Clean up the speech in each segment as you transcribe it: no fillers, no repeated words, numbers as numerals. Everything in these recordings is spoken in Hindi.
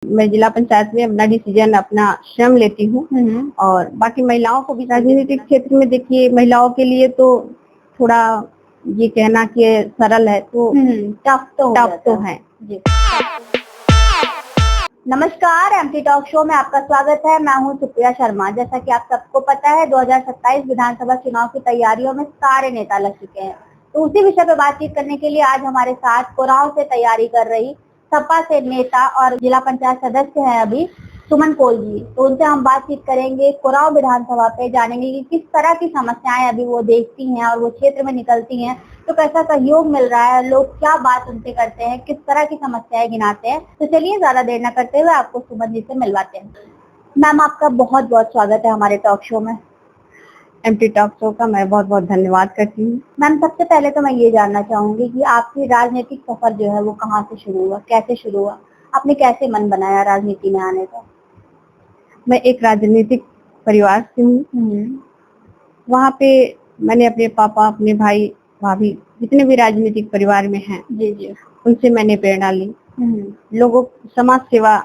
मैं जिला पंचायत में अपना डिसीजन अपना स्वयं लेती हूँ और बाकी महिलाओं को भी राजनीतिक क्षेत्र में देखिए महिलाओं के लिए तो थोड़ा ये कहना कि सरल है तो टफ तो है जी। नमस्कार, एमटी टॉक शो में आपका स्वागत है। मैं हूं सुप्रिया शर्मा। जैसा कि आप सबको पता है 2027 विधानसभा चुनाव की तैयारियों में सारे नेता लग चुके हैं, तो उसी विषय पर बातचीत करने के लिए आज हमारे साथ कोराव से तैयारी कर रही सपा से नेता और जिला पंचायत सदस्य हैं अभी सुमन कोल जी। तो उनसे हम बातचीत करेंगे कोराव विधानसभा पे, जानेंगे कि किस तरह की समस्याएं अभी वो देखती हैं और वो क्षेत्र में निकलती हैं, तो कैसा सहयोग मिल रहा है, लोग क्या बात उनसे करते हैं, किस तरह की समस्याएं गिनाते हैं। तो चलिए ज्यादा देर न करते हुए आपको सुमन जी से मिलवाते हैं। मैम, आपका बहुत बहुत स्वागत है हमारे टॉक शो में। एमटी टॉक शो का मैं बहुत बहुत धन्यवाद करती हूँ। मैम, सबसे पहले तो मैं ये जानना चाहूंगी कि आपकी राजनीतिक सफर जो है वो कहाँ से शुरू हुआ, कैसे शुरू हुआ, आपने कैसे मन बनाया राजनीति में आने का? मैं एक राजनीतिक परिवार से हूँ। वहाँ पे मैंने अपने पापा, अपने भाई, भाभी जितने भी राजनीतिक परिवार में हैं जी जी, उनसे मैंने प्रेरणा ली। लोगों समाज सेवा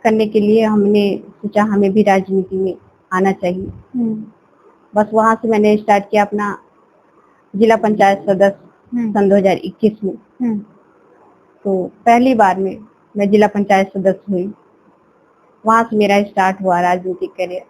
करने के लिए हमने सोचा हमें भी राजनीति में आना चाहिए। बस वहाँ से मैंने स्टार्ट किया अपना जिला पंचायत सदस्य सन 2021 में। तो पहली बार में मैं जिला पंचायत सदस्य हुई, वहाँ से मेरा स्टार्ट हुआ राजनीतिक करियर।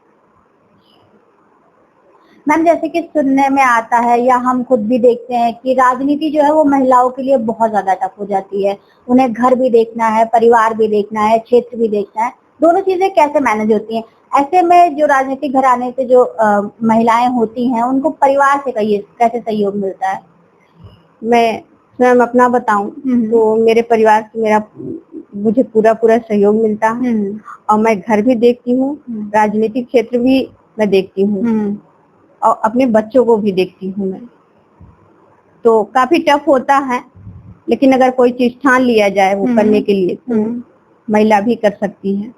मैम, जैसे कि सुनने में आता है या हम खुद भी देखते हैं कि राजनीति जो है वो महिलाओं के लिए बहुत ज्यादा टफ हो जाती है। उन्हें घर भी देखना है, परिवार भी देखना है, क्षेत्र भी देखना है, दोनों चीजें कैसे मैनेज होती हैं? ऐसे में जो राजनीतिक घराने से जो महिलाएं होती हैं उनको परिवार से कैसे सहयोग मिलता है? मैं स्वयं अपना बताऊं तो मेरे परिवार से मुझे पूरा सहयोग मिलता है और मैं घर भी देखती हूँ, राजनीतिक क्षेत्र भी मैं देखती हूँ और अपने बच्चों को भी देखती हूँ मैं। तो काफी टफ होता है, लेकिन अगर कोई चीज ठान लिया जाए वो करने के लिए तो महिला भी कर सकती है।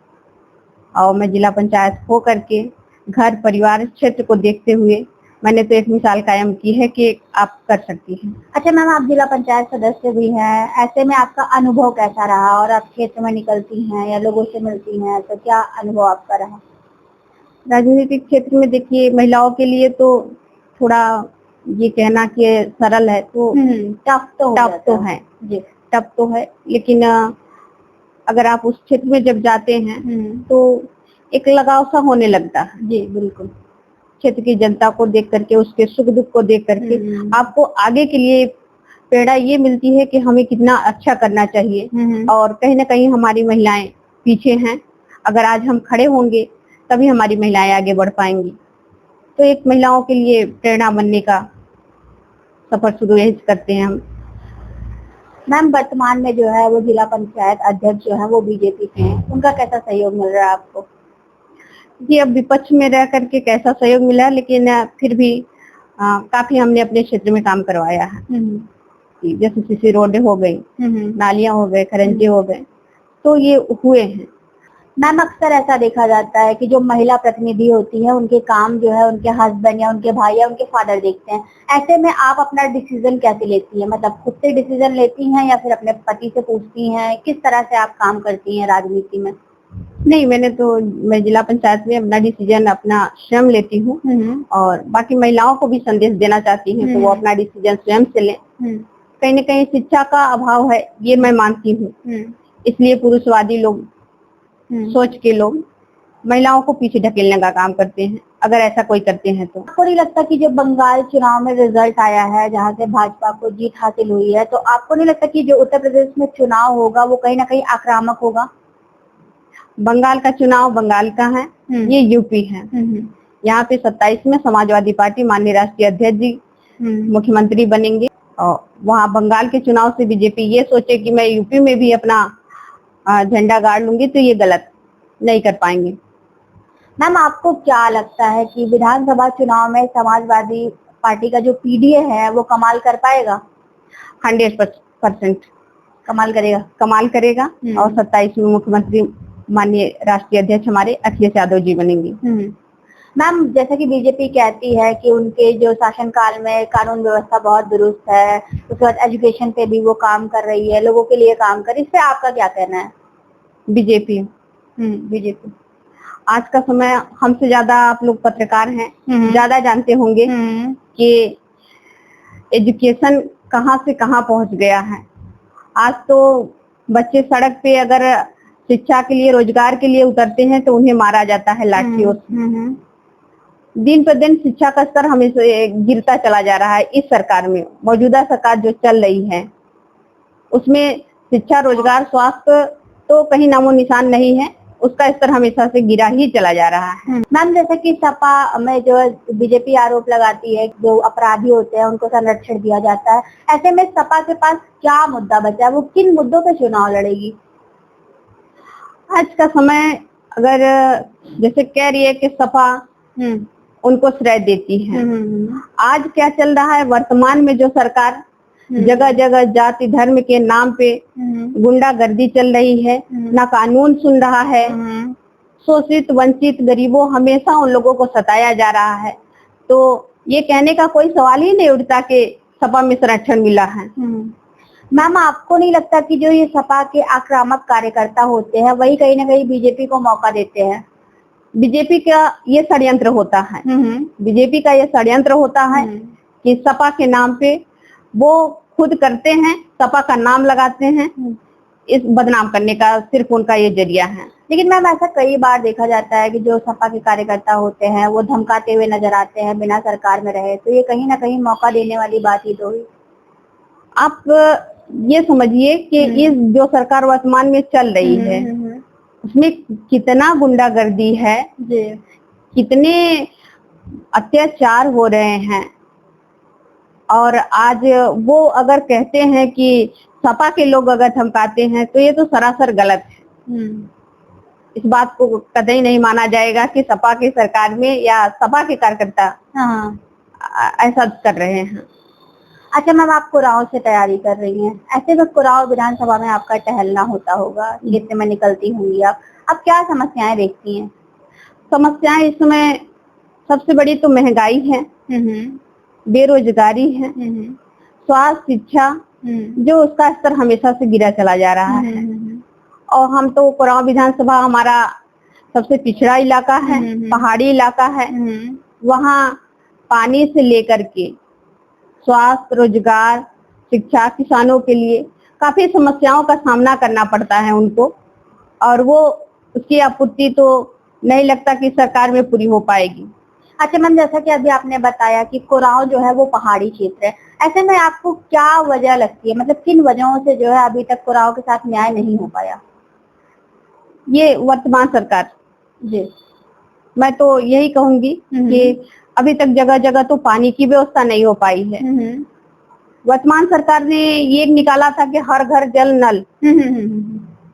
और मैं जिला पंचायत हो करके घर परिवार क्षेत्र को देखते हुए मैंने तो एक मिसाल कायम की है कि आप कर सकती हैं। अच्छा मैम, आप जिला पंचायत सदस्य भी हैं, ऐसे में आपका अनुभव कैसा रहा और आप क्षेत्र में निकलती हैं या लोगों से मिलती हैं, तो क्या अनुभव आपका रहा? राजनीतिक क्षेत्र में देखिए महिलाओं के लिए तो थोड़ा ये कहना कि सरल है तो टफ तो है जी, टफ तो है। लेकिन अगर आप उस क्षेत्र में जब जाते हैं तो एक लगाव सा होने लगता है। जी बिल्कुल, क्षेत्र की जनता को देख करके, उसके सुख दुख को देख करके आपको आगे के लिए प्रेरणा ये मिलती है कि हमें कितना अच्छा करना चाहिए। और कहीं ना कहीं हमारी महिलाएं पीछे हैं, अगर आज हम खड़े होंगे तभी हमारी महिलाएं आगे बढ़ पाएंगी। तो एक महिलाओं के लिए प्रेरणा बनने का सफर शुरू यही करते हैं हम। मैम, वर्तमान में जो है वो जिला पंचायत अध्यक्ष जो है वो बीजेपी के हैं, उनका कैसा सहयोग मिल रहा है आपको? जी, अब विपक्ष में रह करके कैसा सहयोग मिला, लेकिन फिर भी काफी हमने अपने क्षेत्र में काम करवाया है। जैसे सीसी रोड हो गई, नालियां हो गए, खरंजे हो गए, तो ये हुए हैं। मैम, अक्सर ऐसा देखा जाता है कि जो महिला प्रतिनिधि होती है उनके काम जो है उनके हस्बैंड या उनके भाई या उनके फादर देखते हैं। ऐसे में आप अपना डिसीजन कैसे लेती हैं? मतलब खुद से डिसीजन लेती हैं या फिर अपने पति से पूछती हैं? किस तरह से आप काम करती हैं राजनीति में? नहीं, मैं जिला पंचायत में अपना डिसीजन अपना स्वयं लेती हूँ और बाकी महिलाओं को भी संदेश देना चाहती हैं तो वो अपना डिसीजन स्वयं से लें। कहीं न कहीं शिक्षा का अभाव है, ये मैं मानती हूँ, इसलिए पुरुषवादी लोग सोच के लोग महिलाओं को पीछे ढकेलने का काम करते हैं, अगर ऐसा कोई करते हैं तो। आपको नहीं लगता कि जब बंगाल चुनाव में रिजल्ट आया है जहां से भाजपा को जीत हासिल हुई है, तो आपको नहीं लगता कि जो उत्तर प्रदेश में चुनाव होगा वो कहीं ना कहीं आक्रामक होगा? बंगाल का चुनाव बंगाल का है, ये यूपी है। यहाँ पे 27 में समाजवादी पार्टी माननीय राष्ट्रीय अध्यक्ष जी मुख्यमंत्री बनेंगे और वहाँ बंगाल के चुनाव से बीजेपी ये सोचे कि मैं यूपी में भी अपना झंडा गाड़ लूंगी, तो ये गलत नहीं कर पाएंगे। मैम, आपको क्या लगता है कि विधानसभा चुनाव में समाजवादी पार्टी का जो पीडीए है वो कमाल कर पाएगा? 100% कमाल करेगा और 27 में मुख्यमंत्री माननीय राष्ट्रीय अध्यक्ष हमारे अखिलेश यादव जी बनेंगे। मैम, जैसा कि बीजेपी कहती है कि उनके जो शासनकाल में कानून व्यवस्था बहुत दुरुस्त है, उसके बाद एजुकेशन पे भी वो काम कर रही है, लोगों के लिए काम कर, इस पे आपका क्या कहना है? बीजेपी। बीजेपी। आज का समय हमसे ज्यादा आप लोग पत्रकार हैं, ज्यादा जानते होंगे कि एजुकेशन कहाँ से कहाँ पहुंच गया है। आज तो बच्चे सड़क पे अगर शिक्षा के लिए, रोजगार के लिए उतरते हैं तो उन्हें मारा जाता है लाठियों से। दिन पर दिन शिक्षा का स्तर हमेशा गिरता चला जा रहा है। इस सरकार में, मौजूदा सरकार जो चल रही है, उसमें शिक्षा, रोजगार, स्वास्थ्य तो कहीं नामो निशान नहीं है। उसका स्तर हमेशा से गिरा ही चला जा रहा है। मैम, जैसे कि सपा में जो बीजेपी आरोप लगाती है जो अपराधी होते हैं उनको संरक्षण दिया जाता है, ऐसे में सपा के पास क्या मुद्दा बचा है? वो किन मुद्दों पे चुनाव लड़ेगी? आज का समय अगर जैसे कह रही है कि सपा उनको श्रेय देती है, आज क्या चल रहा है वर्तमान में जो सरकार जगह जगह जाति धर्म के नाम पे गुंडागर्दी चल रही है, ना कानून सुन रहा है, शोषित वंचित गरीबों हमेशा उन लोगों को सताया जा रहा है। तो ये कहने का कोई सवाल ही नहीं उठता कि सपा में संरक्षण मिला है। मैम, आपको नहीं लगता कि जो ये सपा के आक्रामक कार्यकर्ता होते हैं वही कहीं ना कहीं बीजेपी को मौका देते हैं? बीजेपी का ये षड्यंत्र होता है। बीजेपी का ये षड्यंत्र होता है कि सपा के नाम पे वो खुद करते हैं, सपा का नाम लगाते हैं, इस बदनाम करने का सिर्फ उनका ये जरिया है। लेकिन मैम, ऐसा कई बार देखा जाता है कि जो सपा के कार्यकर्ता होते हैं वो धमकाते हुए नजर आते हैं बिना सरकार में रहे, तो ये कहीं ना कहीं मौका देने वाली बात ही तो हुई। आप ये समझिए कि इस जो सरकार वर्तमान में चल रही है उसमें कितना गुंडागर्दी है, कितने अत्याचार हो रहे हैं। और आज वो अगर कहते हैं कि सपा के लोग अगर धमकाते हैं तो ये तो सरासर गलत है। इस बात को कतई नहीं माना जाएगा कि सपा की सरकार में या सपा के कार्यकर्ता ऐसा कर रहे हैं। अच्छा मैम, आप कुराव से तैयारी कर रही हैं, ऐसे में कुराव विधानसभा में आपका टहलना होता होगा, जितने में निकलती होंगी आप क्या समस्याएं देखती हैं? समस्याएं इस समय सबसे बड़ी तो महंगाई है, बेरोजगारी है, स्वास्थ्य, शिक्षा जो उसका स्तर हमेशा से गिरा चला जा रहा है। और हम तो कुराव विधानसभा हमारा सबसे पिछड़ा इलाका है, पहाड़ी इलाका है। वहाँ पानी से लेकर के स्वास्थ्य, रोजगार, शिक्षा, किसानों के लिए काफी समस्याओं का सामना करना पड़ता है उनको, और वो उसकी आपूर्ति तो नहीं लगता कि सरकार में पूरी हो पाएगी। अच्छा मैम, जैसा कि अभी आपने बताया कि कुराव जो है वो पहाड़ी क्षेत्र है, ऐसे में आपको क्या वजह लगती है, मतलब किन वजहों से जो है अभी तक कुराव के साथ न्याय नहीं हो पाया? ये वर्तमान सरकार जी, मैं तो यही कहूंगी कि अभी तक जगह जगह तो पानी की व्यवस्था नहीं हो पाई है। वर्तमान सरकार ने ये निकाला था कि हर घर जल नल,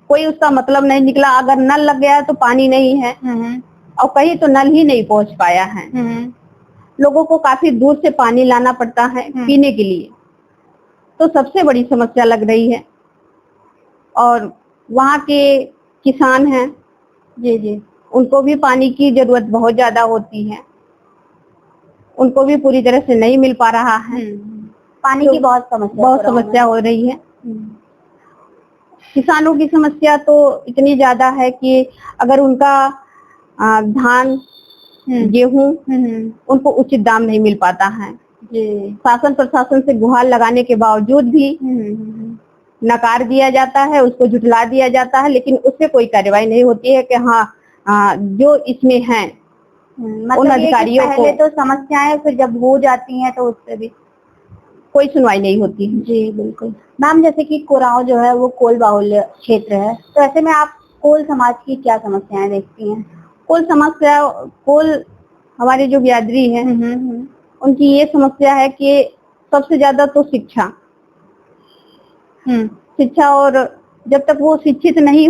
कोई उसका मतलब नहीं निकला। अगर नल लग गया तो पानी नहीं है, और कहीं तो नल ही नहीं पहुंच पाया है। लोगों को काफी दूर से पानी लाना पड़ता है पीने के लिए, तो सबसे बड़ी समस्या लग रही है। और वहाँ के किसान हैं जी, उनको भी पानी की जरूरत बहुत ज्यादा होती है, उनको भी पूरी तरह से नहीं मिल पा रहा है। पानी की बहुत समस्या हो रही है। किसानों की समस्या तो इतनी ज्यादा है कि अगर उनका धान, गेहूं उनको उचित दाम नहीं मिल पाता है। शासन प्रशासन से गुहार लगाने के बावजूद भी नकार दिया जाता है, उसको झुठला दिया जाता है, लेकिन उससे कोई कार्रवाई नहीं होती है कि हाँ जो इसमें है उन अधिकारियों को। पहले तो समस्याएं, फिर जब हो जाती हैं तो उससे भी कोई सुनवाई नहीं होती है। जी बिल्कुल। मैम, जैसे कि कुराव जो है वो कोल बाहुल्य क्षेत्र है, तो ऐसे में आप कोल समाज की क्या समस्याएं देखती हैं? कोल हमारी जो बिरादरी है उनकी ये समस्या है कि सबसे ज्यादा तो शिक्षा, और जब तक वो शिक्षित नहीं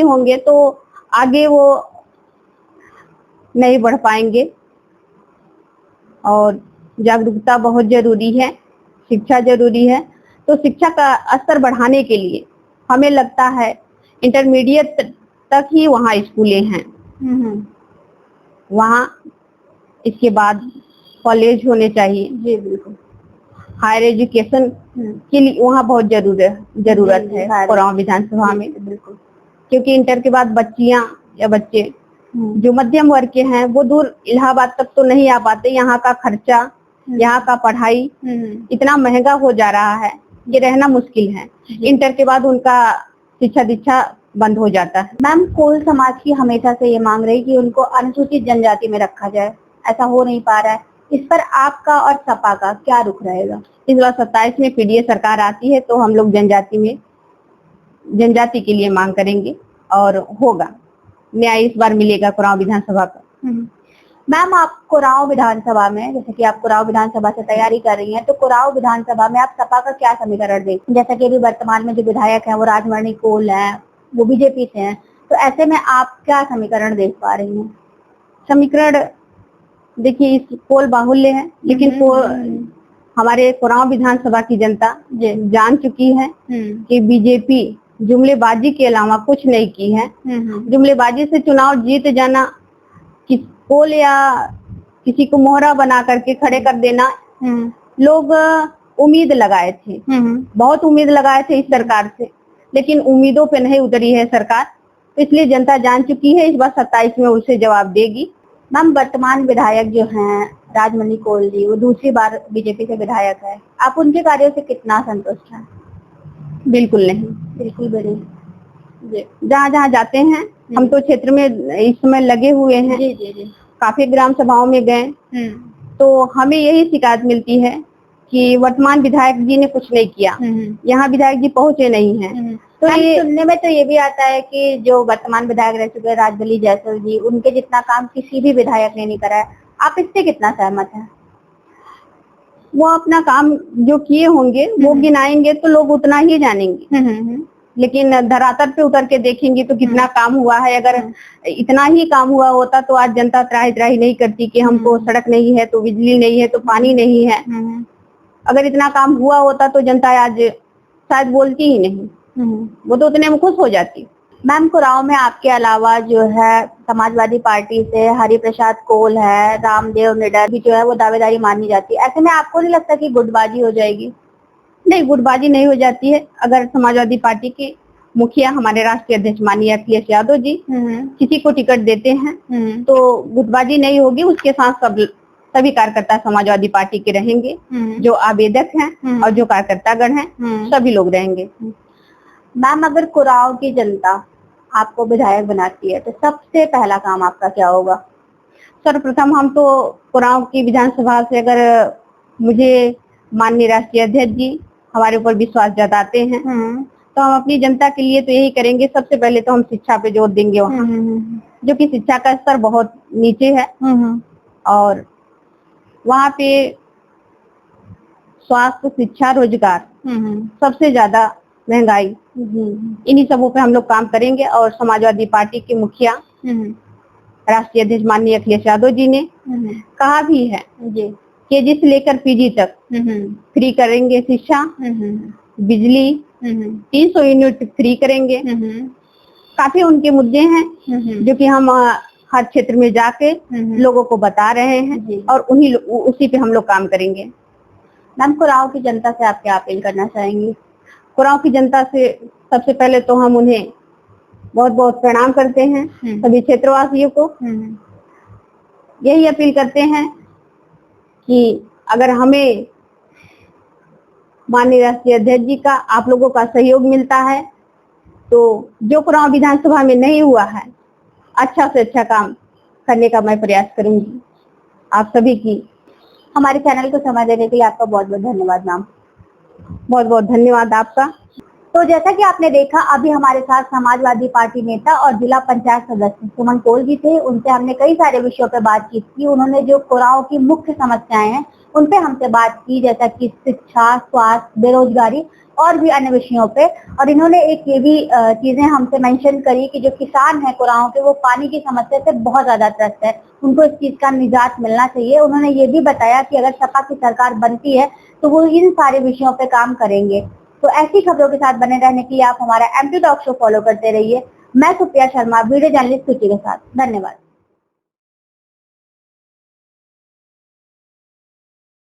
होंगे तो आगे वो नहीं बढ़ पाएंगे। और जागरूकता बहुत जरूरी है, शिक्षा जरूरी है। तो शिक्षा का स्तर बढ़ाने के लिए हमें लगता है इंटरमीडिएट तक ही वहाँ स्कूलें हैं। वहाँ इसके बाद कॉलेज होने चाहिए। जी बिल्कुल। हायर एजुकेशन के लिए वहाँ बहुत जरूरत है कोरांव विधानसभा में। बिल्कुल, क्योंकि इंटर के बाद बच्चियां या बच्चे जो मध्यम वर्ग के हैं वो दूर इलाहाबाद तक तो नहीं आ पाते। यहाँ का खर्चा, यहाँ का पढ़ाई इतना महंगा हो जा रहा है कि रहना मुश्किल है। इंटर के बाद उनका शिक्षा दीक्षा बंद हो जाता है। मैम, कोल समाज की हमेशा से ये मांग रही कि उनको अनुसूचित जनजाति में रखा जाए, ऐसा हो नहीं पा रहा है। इस पर आपका और सपा का क्या रुख रहेगा? इस बार 27 में पीडीए सरकार आती है तो हम लोग जनजाति के लिए मांग करेंगे और होगा न्याय इस बार मिलेगा कोरांव विधानसभा का। मैम, आप कोरांव विधानसभा में, जैसे कि आप कोरांव विधानसभा से तैयारी कर रही हैं, तो कोरांव विधानसभा में आप सपा का क्या समीकरण देखें? जैसा कि अभी वर्तमान में जो विधायक हैं वो राजमणि कोल हैं, वो बीजेपी से हैं, तो ऐसे में आप क्या समीकरण देख पा रही हैं? समीकरण देखिए, इस कोल बाहुल्य है, लेकिन हमारे कोरांव विधानसभा की जनता जान चुकी है कि बीजेपी जुमलेबाजी के अलावा कुछ नहीं की है। जुमलेबाजी से चुनाव जीत जाना, कोल या किसी को मोहरा बना करके खड़े कर देना, लोग उम्मीद लगाए थे, बहुत उम्मीद लगाए थे इस सरकार से, लेकिन उम्मीदों पे नहीं उतरी है सरकार। इसलिए जनता जान चुकी है, इस बार 27 में उसे जवाब देगी। मैम, वर्तमान विधायक जो हैं राजमणि कोल जी, वो दूसरी बार बीजेपी के विधायक है, आप उनके कार्यों से कितना संतुष्ट हैं? बिल्कुल नहीं, बिल्कुल भी नहीं। जहाँ जहाँ जाते हैं, हम तो क्षेत्र में इस समय लगे हुए हैं, काफी ग्राम सभाओं में गए, तो हमें यही शिकायत मिलती है कि वर्तमान विधायक जी ने कुछ नहीं किया, यहाँ विधायक जी पहुँचे नहीं हैं। तो ये सुनने में तो ये भी आता है कि जो वर्तमान विधायक रह चुके राजबली जायसवाल जी, उनके जितना काम किसी भी विधायक ने नहीं करा है। आप इससे कितना सहमत हैं? वो अपना काम जो किए होंगे वो गिनाएंगे तो लोग उतना ही जानेंगे, लेकिन धरातल पे उतर के देखेंगे तो कितना काम हुआ है। अगर इतना ही काम हुआ होता तो आज जनता त्राही त्राही नहीं करती कि हमको सड़क नहीं है, तो बिजली नहीं है, तो पानी नहीं है। अगर इतना काम हुआ होता तो जनता आज शायद बोलती ही नहीं, वो तो उतने में खुश हो जाती। मैम, कोरांव में आपके अलावा जो है समाजवादी पार्टी से हरिप्रसाद कोल है, रामदेव निडर भी जो है वो दावेदारी मानी जाती है। ऐसे में आपको नहीं लगता कि गुटबाजी हो जाएगी? नहीं, गुटबाजी नहीं हो जाती है। अगर समाजवादी पार्टी के मुखिया हमारे राष्ट्रीय अध्यक्ष माननीय अखिलेश यादव जी किसी को टिकट देते हैं तो गुटबाजी नहीं होगी। उसके साथ सभी कार्यकर्ता समाजवादी पार्टी के रहेंगे, जो आवेदक हैं और जो कार्यकर्तागण हैं, सभी लोग रहेंगे। मैम, अगर कोरांव की जनता आपको विधायक बनाती है तो सबसे पहला काम आपका क्या होगा? सर्वप्रथम हम तो कोरांव की विधानसभा से अगर मुझे माननीय राष्ट्रीय अध्यक्ष जी हमारे ऊपर विश्वास जताते हैं तो हम अपनी जनता के लिए तो यही करेंगे। सबसे पहले तो हम शिक्षा पे जोर देंगे वहाँ, जो कि शिक्षा का स्तर बहुत नीचे है और वहाँ पे स्वास्थ्य, शिक्षा, रोजगार सबसे ज्यादा महंगाई, इन्हीं सबों पे हम लोग काम करेंगे। और समाजवादी पार्टी के मुखिया राष्ट्रीय अध्यक्ष माननीय अखिलेश यादव जी ने कहा भी है केजी से लेकर पीजी तक फ्री करेंगे शिक्षा, बिजली 300 यूनिट फ्री करेंगे। काफी उनके मुद्दे हैं जो कि हम हर क्षेत्र में जाके लोगों को बता रहे हैं और उसी पे हम लोग काम करेंगे। मैम, कोरांव की जनता से आप क्या अपील करना चाहेंगी? कोरांव की जनता से सबसे पहले तो हम उन्हें बहुत बहुत प्रणाम करते हैं, सभी क्षेत्रवासियों को यही अपील करते हैं कि अगर हमें माननीय राष्ट्रीय अध्यक्ष जी का, आप लोगों का सहयोग मिलता है तो जो कोरांव विधानसभा में नहीं हुआ है, अच्छा से अच्छा काम करने का मैं प्रयास करूंगी। आप सभी की हमारे चैनल को समय देने के लिए आपका बहुत बहुत धन्यवाद मैम। बहुत बहुत धन्यवाद आपका। तो जैसा कि आपने देखा, अभी हमारे साथ समाजवादी पार्टी नेता और जिला पंचायत सदस्य सुमन कोल जी थे। उनसे हमने कई सारे विषयों पर बातचीत की। उन्होंने जो कोरांव की मुख्य समस्याएं हैं उन पे हमसे बात की, जैसा कि शिक्षा, स्वास्थ्य, बेरोजगारी और भी अन्य विषयों पे। और इन्होंने एक ये भी चीजें हमसे मेंशन करी कि जो किसान है कोरांव के, वो पानी की समस्या से बहुत ज्यादा त्रस्त है, उनको इस चीज का निजात मिलना चाहिए। उन्होंने ये भी बताया कि अगर सपा की सरकार बनती है तो वो इन सारे विषयों पे काम करेंगे। तो ऐसी खबरों के साथ बने रहने के लिए आप हमारा एमपी टॉक शो फॉलो करते रहिए। मैं सुप्रिया शर्मा, वीडियो जर्नलिस्ट सूची के साथ। धन्यवाद।